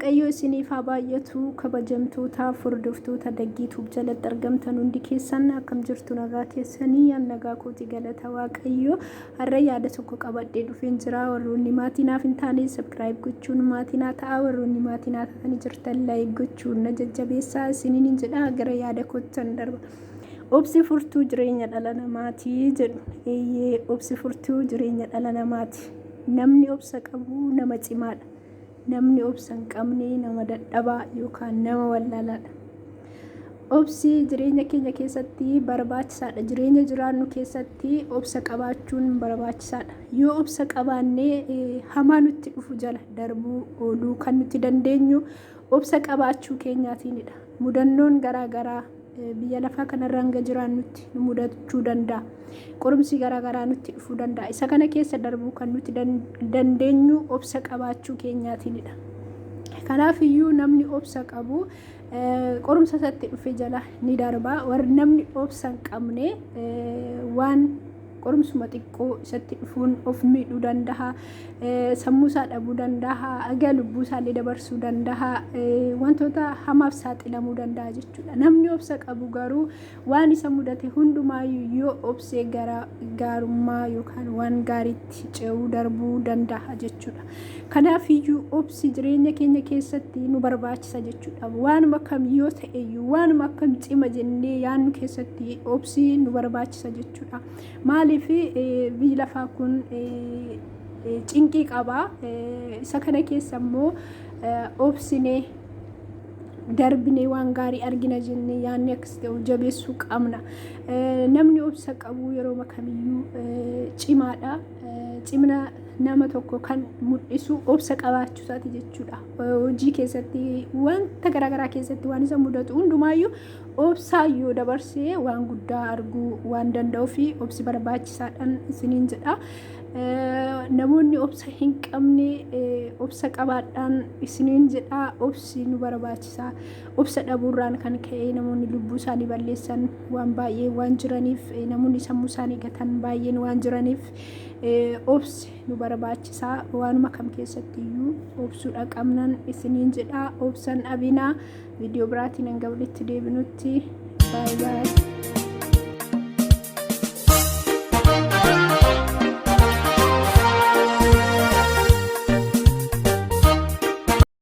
waaqayyo isiniif haa baay'atu kabajamtoota furdiftoota daggituuf jalatti argamtan hundi keessan akkam jirtu nagaa keessanii nagaa kooti galata waaqayyo har'a yaada tokko qabadhee dhufeen jira warroonni maatii naaf hin taane subscribe gochuun maatii naa ta'a warroonni maatii naa ta'anii jirtan like gochuun na jajjabeessaa isiniin jedha gara yaada kootan darba obsi furtuu jireenya dhala namaati jedhu obsi furtuu jireenya dhala namaati namni obsa qabu nama cimaadha namni obsa hin qabne nama dadhabaa yookaan nama wallaalaadha. Obsi jireenya keenya keessatti barbaachisaadha. Jireenya jiraannu keessatti obsa qabaachuun barbaachisaadha. Yoo obsa qabaannee hamaa nutti dhufu jala darbuu ooluu kan nuti dandeenyu obsa qabaachuu keenyaatiinidha. Mudannoon garaagaraa biyya lafaa kanarra hanga jiraannutti nu mudachuu danda'a. Qorumsi garaagaraa nutti dhufuu danda'a. Isa kana keessa darbuu kan nuti dandeenyu obsa qabaachuu keenyaatiinidha. Kanaaf iyyuu namni obsa qabu qorumsa isatti dhufe jala ni darba. Warri namni obsa hin qabne waan qorumsuma xiqqoo isatti dhufuun of miidhuu danda'a. Sammuu isaa dhabuu danda'a. Aga lubbuu isaallee dabarsuu danda'a. Wantoota hamaaf saaxilamuu danda'a jechuudha. Namni obsa qabu garuu waan isa mudate hundumaayyuu yoo obsee gara gaarummaa yookaan waan gaariitti ce'uu darbuu danda'a jechuudha. Kanaaf iyyuu obsi jireenya keenya keessatti nu barbaachisa jechuudha. Waanuma kam yoo ta'eyyuu waanuma akkam cima jennee yaannu keessatti obsi nu barbaachisa jechuudha. Maaliif biyyi lafaa kun cinqii qaba. Isa kana keessa immoo obsinee darbinee waan gaarii argina jennee yaanni akkas ta'u jabeessuu qabna. Namni obsa qabu yeroo kamiyyuu cimaadha. Cimina nama tokko kan mul'isu obsa qabaachuu isaati jechuudha. Hojii keessatti wanta garaagaraa keessatti waan isa mudatu hundumaayyuu obsaayyuu dabarsee waan guddaa arguu waan danda'uu fi obsi barbaachisaadhaan isiniin jedha. Namoonni obsa hin qabne obsa qabaadhaan isiniin jedha. Obsi nu barbaachisa. Obsa dhabuurraan kan ka'e namoonni lubbuu isaanii balleessan waan baay'ee waan jiraniif namoonni sammuu isaanii gatan baay'een waan jiraniif obsi nu barbaachisa. Waanuma kam keessatti iyyuu obsuudha qabnan isiniin jedha. Obsan dhabinaa. Viidiyoo biraatiin hanga walitti deebinutti baay'ee.